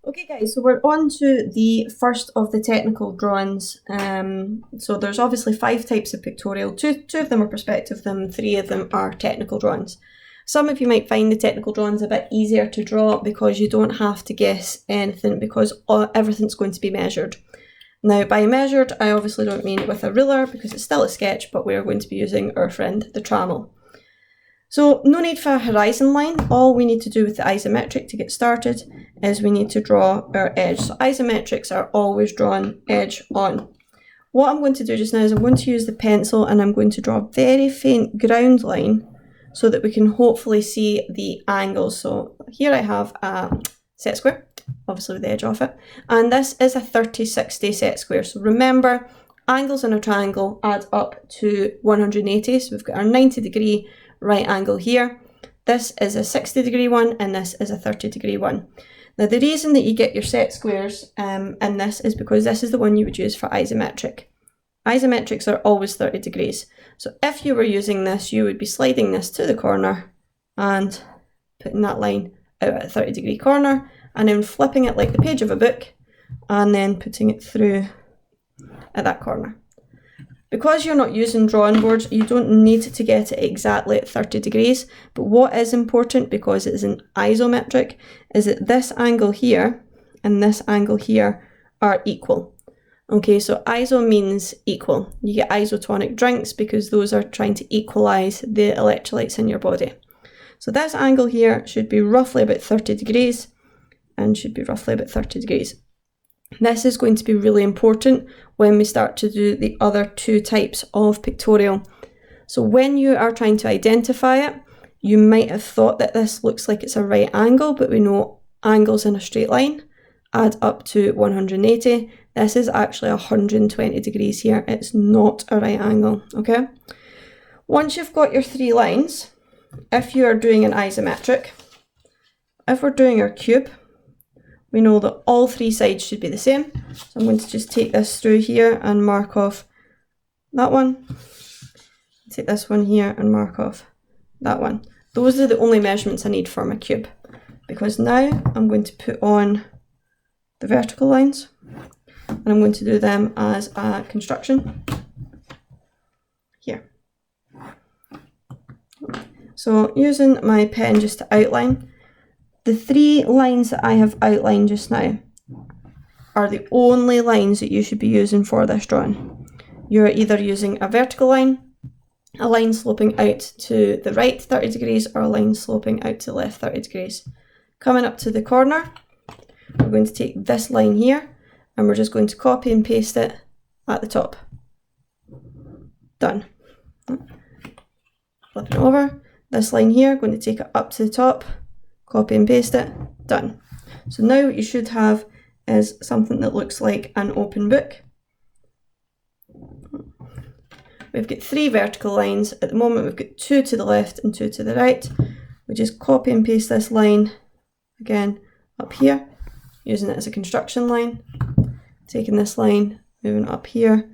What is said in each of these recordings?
Okay guys, so we're on to the first of the technical drawings. So there's obviously 5 types of pictorial, two of them are perspective, 3 of them are technical drawings. Some of you might find the technical drawings a bit easier to draw because you don't have to guess anything because everything's going to be measured. Now by measured, I obviously don't mean with a ruler because it's still a sketch, but we're going to be using our friend the trammel. So no need for a horizon line. All we need to do with the isometric to get started is we need to draw our edge. So isometrics are always drawn edge on. What I'm going to do just now is I'm going to use the pencil and I'm going to draw a very faint ground line so that we can hopefully see the angles. So here I have a set square, obviously with the edge off it, and this is a 30-60 set square. So remember, angles in a triangle add up to 180. So we've got our 90-degree right angle here. This is a 60-degree one and this is a 30-degree one. Now the reason that you get your set squares in this is because this is the one you would use for isometric. Isometrics are always 30 degrees. So if you were using this, you would be sliding this to the corner and putting that line out at a 30-degree corner and then flipping it like the page of a book and then putting it through at that corner. Because you're not using drawing boards, you don't need to get it exactly at 30 degrees, but what is important, because it's an isometric, is that this angle here and this angle here are equal. Okay, so iso means equal. You get isotonic drinks because those are trying to equalize the electrolytes in your body. So this angle here should be roughly about 30 degrees and should be roughly about 30 degrees. This is going to be really important when we start to do the other 2 types of pictorial. So when you are trying to identify it, you might have thought that this looks like it's a right angle, but we know angles in a straight line add up to 180. This is actually 120 degrees here. It's not a right angle, okay? Once you've got your 3 lines, if you are doing an isometric, if we're doing our cube, we know that all 3 sides should be the same. So I'm going to just take this through here and mark off that one. Take this one here and mark off that one. Those are the only measurements I need for my cube. Because now I'm going to put on the vertical lines and I'm going to do them as a construction here. So using my pen just to outline, the 3 lines that I have outlined just now are the only lines that you should be using for this drawing. You're either using a vertical line, a line sloping out to the right 30 degrees, or a line sloping out to the left 30 degrees. Coming up to the corner, we're going to take this line here and we're just going to copy and paste it at the top. Done. Flipping it over, this line here, going to take it up to the top, copy and paste it, done. So now what you should have is something that looks like an open book. We've got 3 vertical lines. At the moment we've got 2 to the left and 2 to the right. We just copy and paste this line again up here, using it as a construction line. Taking this line, moving up here,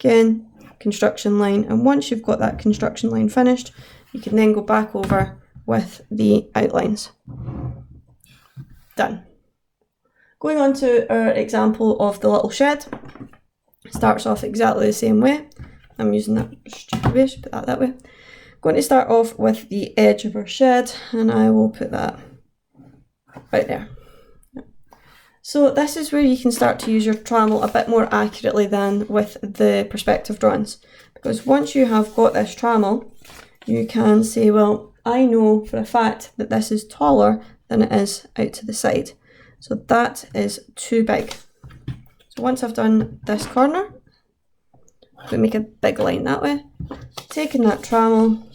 again, construction line. And once you've got that construction line finished, you can then go back over with the outlines. Done. Going on to our example of the little shed. Starts off exactly the same way. I'm using that stupid way, should put that way. Going to start off with the edge of our shed and I will put that right there. So this is where you can start to use your trammel a bit more accurately than with the perspective drawings. Because once you have got this trammel, you can say, well, I know for a fact that this is taller than it is out to the side. So that is too big. So once I've done this corner, I'm going to make a big line that way. Taking that trammel,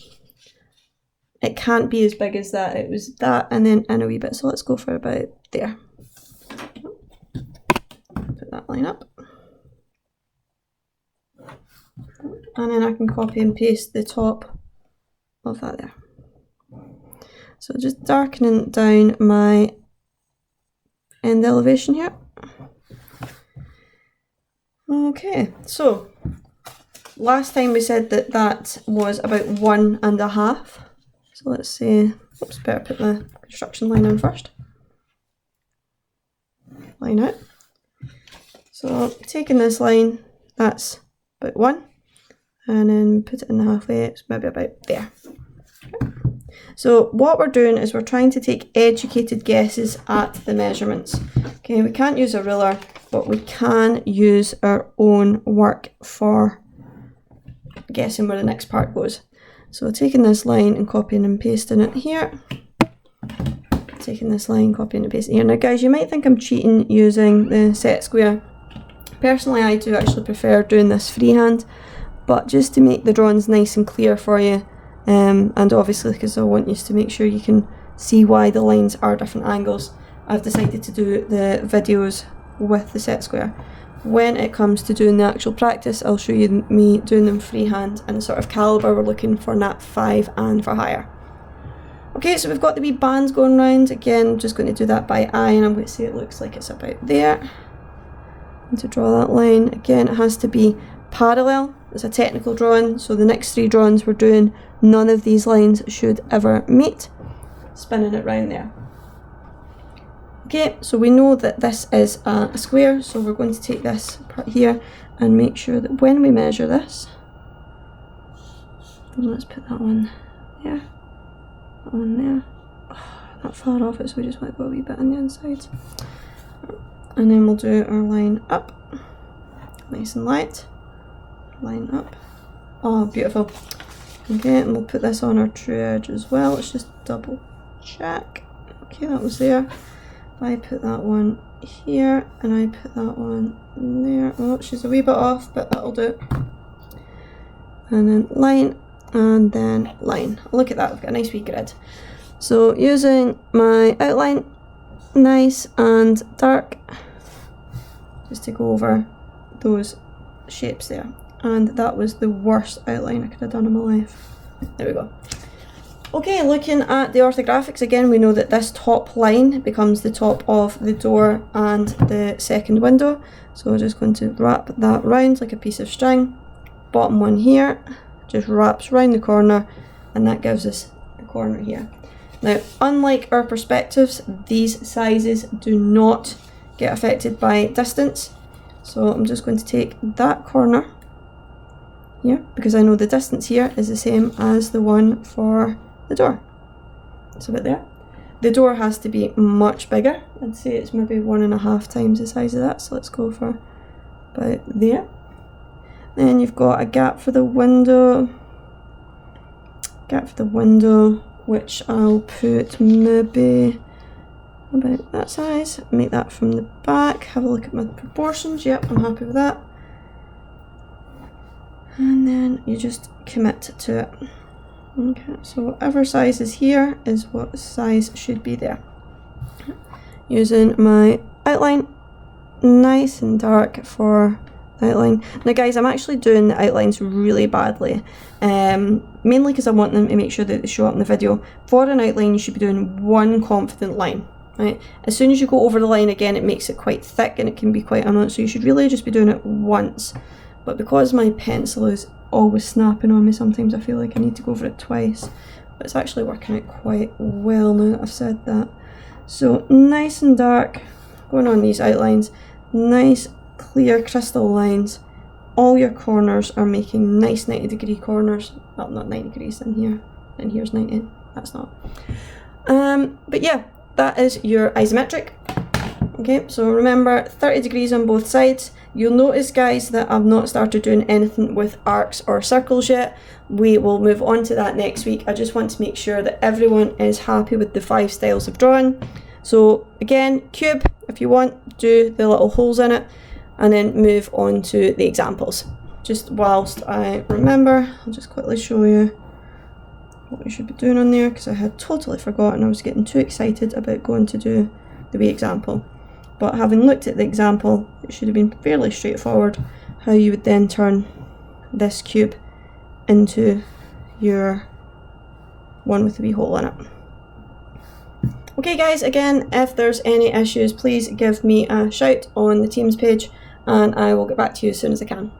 it can't be as big as that. It was that and then in a wee bit. So let's go for about there. Put that line up. And then I can copy and paste the top of that there. So just darkening down my end elevation here. Okay, so last time we said that that was about 1.5. So let's say, oops, better put the construction line in first. line out. So taking this line, that's about 1, and then put it in the halfway, it's maybe about there. So what we're doing is we're trying to take educated guesses at the measurements. Okay, we can't use a ruler, but we can use our own work for guessing where the next part goes. So taking this line and copying and pasting it here. Taking this line, copying and pasting here. Now guys, you might think I'm cheating using the set square. Personally, I do actually prefer doing this freehand, but just to make the drawings nice and clear for you, and obviously because I want you to make sure you can see why the lines are different angles, I've decided to do the videos with the set square. When it comes to doing the actual practice, I'll show you me doing them freehand and the sort of calibre we're looking for nat 5 and for higher. Okay, so we've got the wee bands going round. Again, I'm just going to do that by eye, and I'm going to say it looks like it's about there. And to draw that line, again, it has to be parallel. It's a technical drawing, so the next 3 drawings we're doing, none of these lines should ever meet. Spinning it round there. Okay, so we know that this is a square, so we're going to take this part here and make sure that when we measure this, let's put that one there, that one there. Oh, not far off it, so we just want to go a wee bit on the inside. And then we'll do our line up, nice and light, line up. Oh, beautiful. Okay, and we'll put this on our true edge as well. Let's just double check. Okay, that was there. If I put that one here and I put that one there. Oh, she's a wee bit off, but that'll do. And then line, and then line. Look at that, we've got a nice wee grid. So using my outline, nice and dark, just to go over those shapes there. And that was the worst outline I could have done in my life. There we go. Okay, looking at the orthographics again, we know that this top line becomes the top of the door and the second window. So we're just going to wrap that round like a piece of string. Bottom one here just wraps round the corner, and that gives us the corner here. Now, unlike our perspectives, these sizes do not get affected by distance. So I'm just going to take that corner here, because I know the distance here is the same as the one for the door. It's about there. The door has to be much bigger. I'd say it's maybe 1.5 times the size of that, so let's go for about there. Then you've got a gap for the window. Gap for the window, which I'll put maybe about that size. Make that from the back. Have a look at my proportions. Yep, I'm happy with that. And then you just commit to it. Okay, so whatever size is here is what size should be there. Using my outline, nice and dark for the outline. Now guys, I'm actually doing the outlines really badly, mainly because I want them to make sure that they show up in the video. For an outline, you should be doing one confident line. Right? As soon as you go over the line again, it makes it quite thick and it can be quite annoying, so you should really just be doing it once. But because my pencil is always snapping on me, sometimes I feel like I need to go over it twice. But it's actually working out quite well now that I've said that. So nice and dark, going on these outlines, nice clear crystal lines. All your corners are making nice 90-degree corners. Well, not 90 degrees in here, and here's 90, that's not. But yeah, that is your isometric. Okay, so remember 30 degrees on both sides. You'll notice guys that I've not started doing anything with arcs or circles yet. We will move on to that next week. I just want to make sure that everyone is happy with the 5 styles of drawing. So again, cube, if you want, do the little holes in it, and then move on to the examples. Just whilst I remember, I'll just quickly show you what we should be doing on there, because I had totally forgotten. I was getting too excited about going to do the wee example. But having looked at the example, it should have been fairly straightforward how you would then turn this cube into your one with the wee hole in it. Okay guys, again, if there's any issues, please give me a shout on the Teams page and I will get back to you as soon as I can.